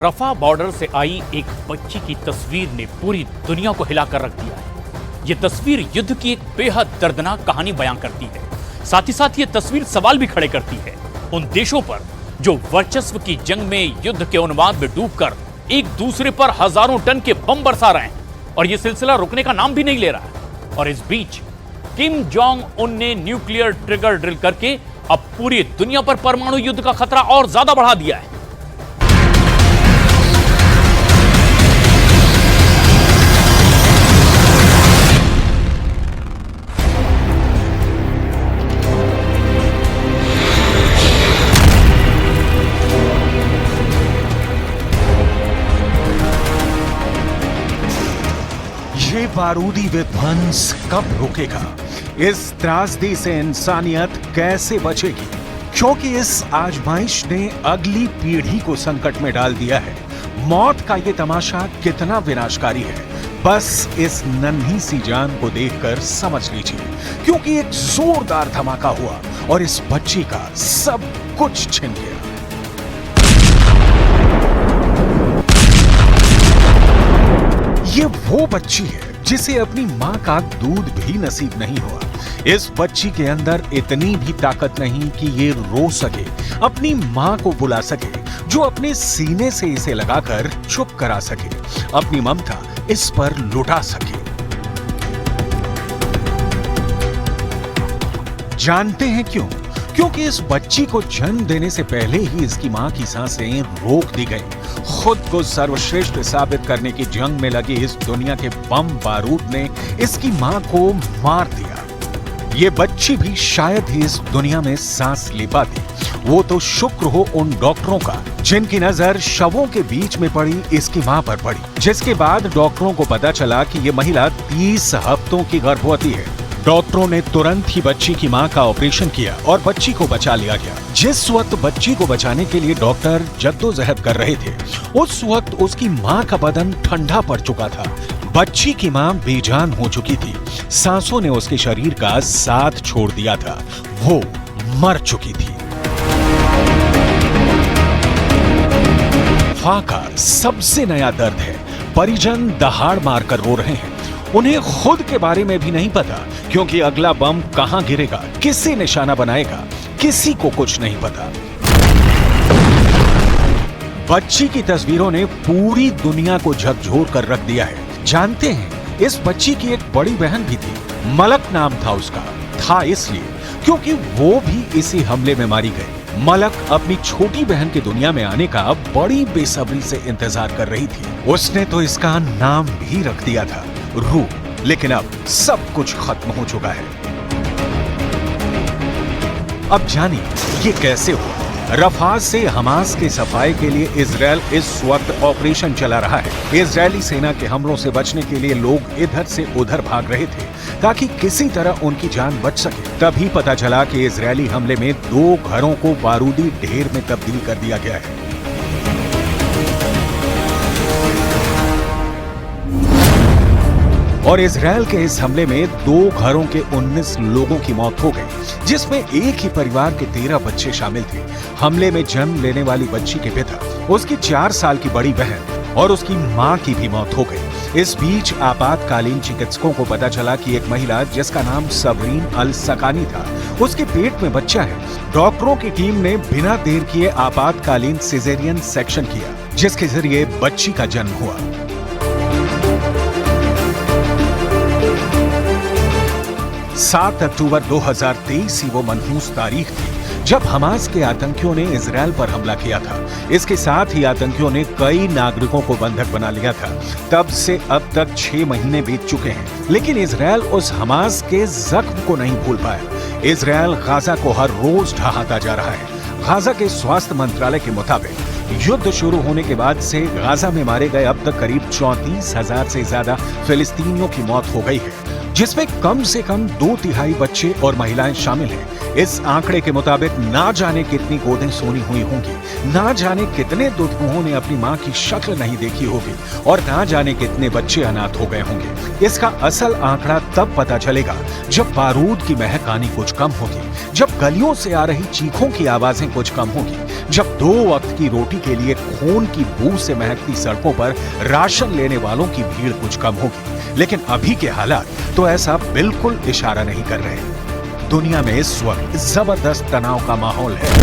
रफा border से आई एक बच्ची की तस्वीर ने पूरी दुनिया को हिलाकर रख दिया है। ये तस्वीर युद्ध की एक बेहद दर्दनाक कहानी बयां करती है। साथ ही साथ ये तस्वीर सवाल भी खड़े करती है उन देशों पर जो वर्चस्व की जंग में युद्ध के उन्माद में डूबकर एक दूसरे पर हजारों टन के बम बरसा रहे हैं और ये सिलसिला रुकने का नाम भी नहीं ले रहा है। और इस बीच किम जोंग उन ने न्यूक्लियर ट्रिगर ड्रिल करके अब पूरी दुनिया पर परमाणु युद्ध का खतरा और ज्यादा बढ़ा दिया है। ये बारूदी विध्वंस कब रुकेगा? इस त्रासदी से इंसानियत कैसे बचेगी? क्योंकि इस आजमाइश ने अगली पीढ़ी को संकट में डाल दिया है। मौत का ये तमाशा कितना विनाशकारी है, बस इस नन्ही सी जान को देखकर समझ लीजिए। क्योंकि एक जोरदार धमाका हुआ और इस बच्ची का सब कुछ छिन गया। ये वो बच्ची है जिसे अपनी मां का दूध भी नसीब नहीं हुआ। इस बच्ची के अंदर इतनी भी ताकत नहीं कि ये रो सके, अपनी मां को बुला सके, जो अपने सीने से इसे लगाकर चुप करा सके, अपनी ममता इस पर लुटा सके। जानते हैं क्यों? क्योंकि इस बच्ची को जन्म देने से पहले ही इसकी मां की सांसें रोक दी गई। खुद को सर्वश्रेष्ठ साबित करने की जंग में लगी इस दुनिया के बम बारूद ने इसकी मां को मार दिया। ये बच्ची भी शायद ही इस दुनिया में सांस ले पाती। वो तो शुक्र हो उन डॉक्टरों का जिनकी नजर शवों के बीच में पड़ी इसकी मां पर पड़ी, जिसके बाद डॉक्टरों को पता चला कि ये महिला 30 हफ्तों की गर्भवती है। डॉक्टरों ने तुरंत ही बच्ची की मां का ऑपरेशन किया और बच्ची को बचा लिया गया। जिस वक्त बच्ची को बचाने के लिए डॉक्टर जद्दोजहद कर रहे थे, उस वक्त उसकी मां का बदन ठंडा पड़ चुका था। बच्ची की मां बेजान हो चुकी थी। सांसों ने उसके शरीर का साथ छोड़ दिया था। वो मर चुकी थी। फाका सबसे नया दर्द है। परिजन दहाड़ मारकर रो रहे हैं। उन्हें खुद के बारे में भी नहीं पता, क्योंकि अगला बम कहां गिरेगा, किसे निशाना बनाएगा, किसी को कुछ नहीं पता। बच्ची की तस्वीरों ने पूरी दुनिया को झकझोर कर रख दिया है। जानते हैं, इस बच्ची की एक बड़ी बहन भी थी। मलक नाम था उसका। था इसलिए क्योंकि वो भी इसी हमले में मारी गई। मलक अपनी छोटी बहन की दुनिया में आने का बड़ी बेसब्री से इंतजार कर रही थी। उसने तो इसका नाम भी रख दिया था, रूह। लेकिन अब सब कुछ खत्म हो चुका है। अब जानिए ये कैसे हुआ। रफा से हमास के सफाई के लिए इजराइल इस वक्त ऑपरेशन चला रहा है। इजरायली सेना के हमलों से बचने के लिए लोग इधर से उधर भाग रहे थे ताकि किसी तरह उनकी जान बच सके। तभी पता चला कि इजरायली हमले में 2 घरों को बारूदी ढेर में तब्दील कर दिया गया है। और इजराइल के इस हमले में 2 घरों के 19 लोगों की मौत हो गई, जिसमें एक ही परिवार के 13 बच्चे शामिल थे। हमले में जन्म लेने वाली बच्ची के पिता, उसकी 4 साल की बड़ी बहन और उसकी मां की भी मौत हो गई। इस बीच आपातकालीन चिकित्सकों को पता चला कि एक महिला जिसका नाम सबरीन अल सकानी था, उसके पेट में बच्चा है। डॉक्टरों की टीम ने बिना देर किए आपातकालीन सिजेरियन सेक्शन किया, जिसके जरिए बच्ची का जन्म हुआ। 7 अक्टूबर 2023 ही वो मनहूस तारीख थी जब हमास के आतंकियों ने इजराइल पर हमला किया था। इसके साथ ही आतंकियों ने कई नागरिकों को बंधक बना लिया था। तब से अब तक 6 महीने बीत चुके हैं, लेकिन इजराइल उस हमास के जख्म को नहीं भूल पाया। इजराइल गाजा को हर रोज ढहाता जा रहा है। गाजा के स्वास्थ्य मंत्रालय के मुताबिक युद्ध शुरू होने के बाद से गाजा में मारे गए अब तक करीब 34,000 से ज्यादा फिलिस्तीनियों की मौत हो गई है, जिसमें कम से कम 2/3 बच्चे और महिलाएं शामिल हैं। इस आंकड़े के मुताबिक ना जाने कितनी गोदें सोनी हुई होंगी, ना जाने कितने दुधमुहों ने अपनी मां की शक्ल नहीं देखी होगी और ना जाने कितने बच्चे अनाथ हो गए होंगे। इसका असल आंकड़ा तब पता चलेगा जब बारूद की महक आनी कुछ कम होगी, जब गलियों से आ रही चीखों की आवाजें कुछ कम होगी, जब 2 वक्त की रोटी के लिए खून की बू से महकती सड़कों पर राशन लेने वालों की भीड़ कुछ कम होगी, लेकिन अभी के हालात तो ऐसा बिल्कुल इशारा नहीं कर रहे। दुनिया में इस वक्त जबरदस्त तनाव का माहौल है।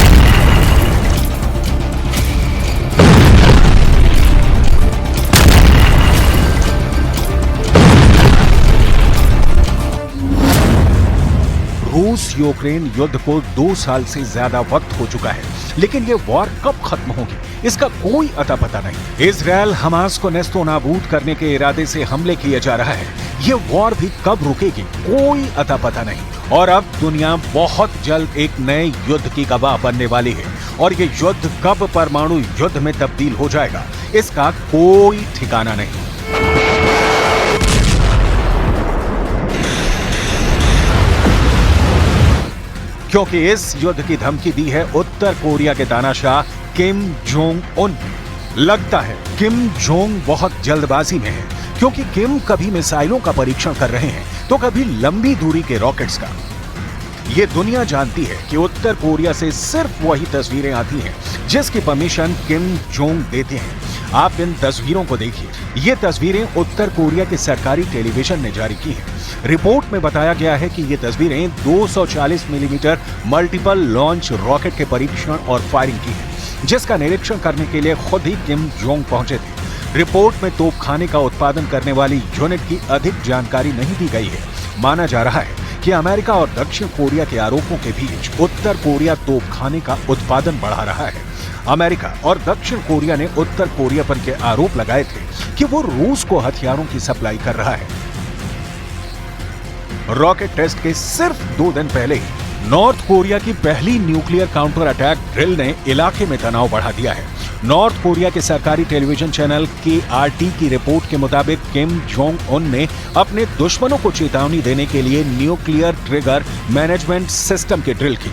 रूस यूक्रेन युद्ध को 2 साल से ज्यादा वक्त हो चुका है, लेकिन ये वॉर कब खत्म होगी इसका कोई अता पता नहीं। इजरायल हमास को नेस्तो नाबूद करने के इरादे से हमले किए जा रहा है। ये वॉर भी कब रुकेगी कोई अता पता नहीं। और अब दुनिया बहुत जल्द एक नए युद्ध की गवाह बनने वाली है, और ये युद्ध कब परमाणु युद्ध में तब्दील हो जाएगा इसका कोई ठिकाना नहीं। क्योंकि इस युद्ध की धमकी दी है उत्तर कोरिया के तानाशाह किम जोंग उन। लगता है किम जोंग बहुत जल्दबाजी में है, क्योंकि किम कभी मिसाइलों का परीक्षण कर रहे हैं तो कभी लंबी दूरी के रॉकेट्स का। ये दुनिया जानती है कि उत्तर कोरिया से सिर्फ वही तस्वीरें आती हैं जिसकी परमिशन किम जोंग देते हैं। आप इन तस्वीरों को देखिए। ये तस्वीरें उत्तर कोरिया के सरकारी टेलीविजन ने जारी की हैं। रिपोर्ट में बताया गया है कि ये तस्वीरें 240 मिलीमीटर मल्टीपल लॉन्च रॉकेट के परीक्षण और फायरिंग की है, जिसका निरीक्षण करने के लिए खुद ही किम जोंग पहुंचे थे। रिपोर्ट में तोपखाने का उत्पादन करने वाली यूनिट की अधिक जानकारी नहीं दी गई है। माना जा रहा है कि अमेरिका और दक्षिण कोरिया के आरोपों के बीच उत्तर कोरिया तोपखाने का उत्पादन बढ़ा रहा है। अमेरिका और दक्षिण कोरिया ने उत्तर कोरिया पर के आरोप लगाए थे कि वो रूस को हथियारों की सप्लाई कर रहा है। रॉकेट टेस्ट के सिर्फ 2 दिन पहले ही नॉर्थ कोरिया की पहली न्यूक्लियर काउंटर अटैक ड्रिल ने इलाके में तनाव बढ़ा दिया है। नॉर्थ कोरिया के सरकारी टेलीविजन चैनल KRT की रिपोर्ट के मुताबिक किम जोंग उन ने अपने दुश्मनों को चेतावनी देने के लिए न्यूक्लियर ट्रिगर मैनेजमेंट सिस्टम की ड्रिल की।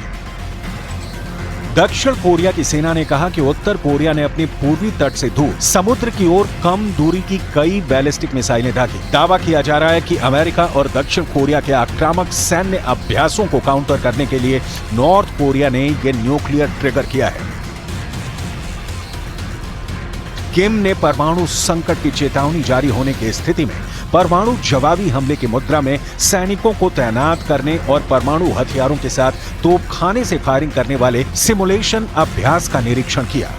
दक्षिण कोरिया की सेना ने कहा कि उत्तर कोरिया ने अपने पूर्वी तट से दूर समुद्र की ओर कम दूरी की कई बैलिस्टिक मिसाइलें दागी। दावा किया जा रहा है कि अमेरिका और दक्षिण कोरिया के आक्रामक सैन्य अभ्यासों को काउंटर करने के लिए नॉर्थ कोरिया ने यह न्यूक्लियर ट्रिगर किया है। किम ने परमाणु संकट की चेतावनी जारी होने की स्थिति में परमाणु जवाबी हमले की मुद्रा में सैनिकों को तैनात करने और परमाणु हथियारों के साथ तोपखाने से फायरिंग करने वाले सिमुलेशन अभ्यास का निरीक्षण किया।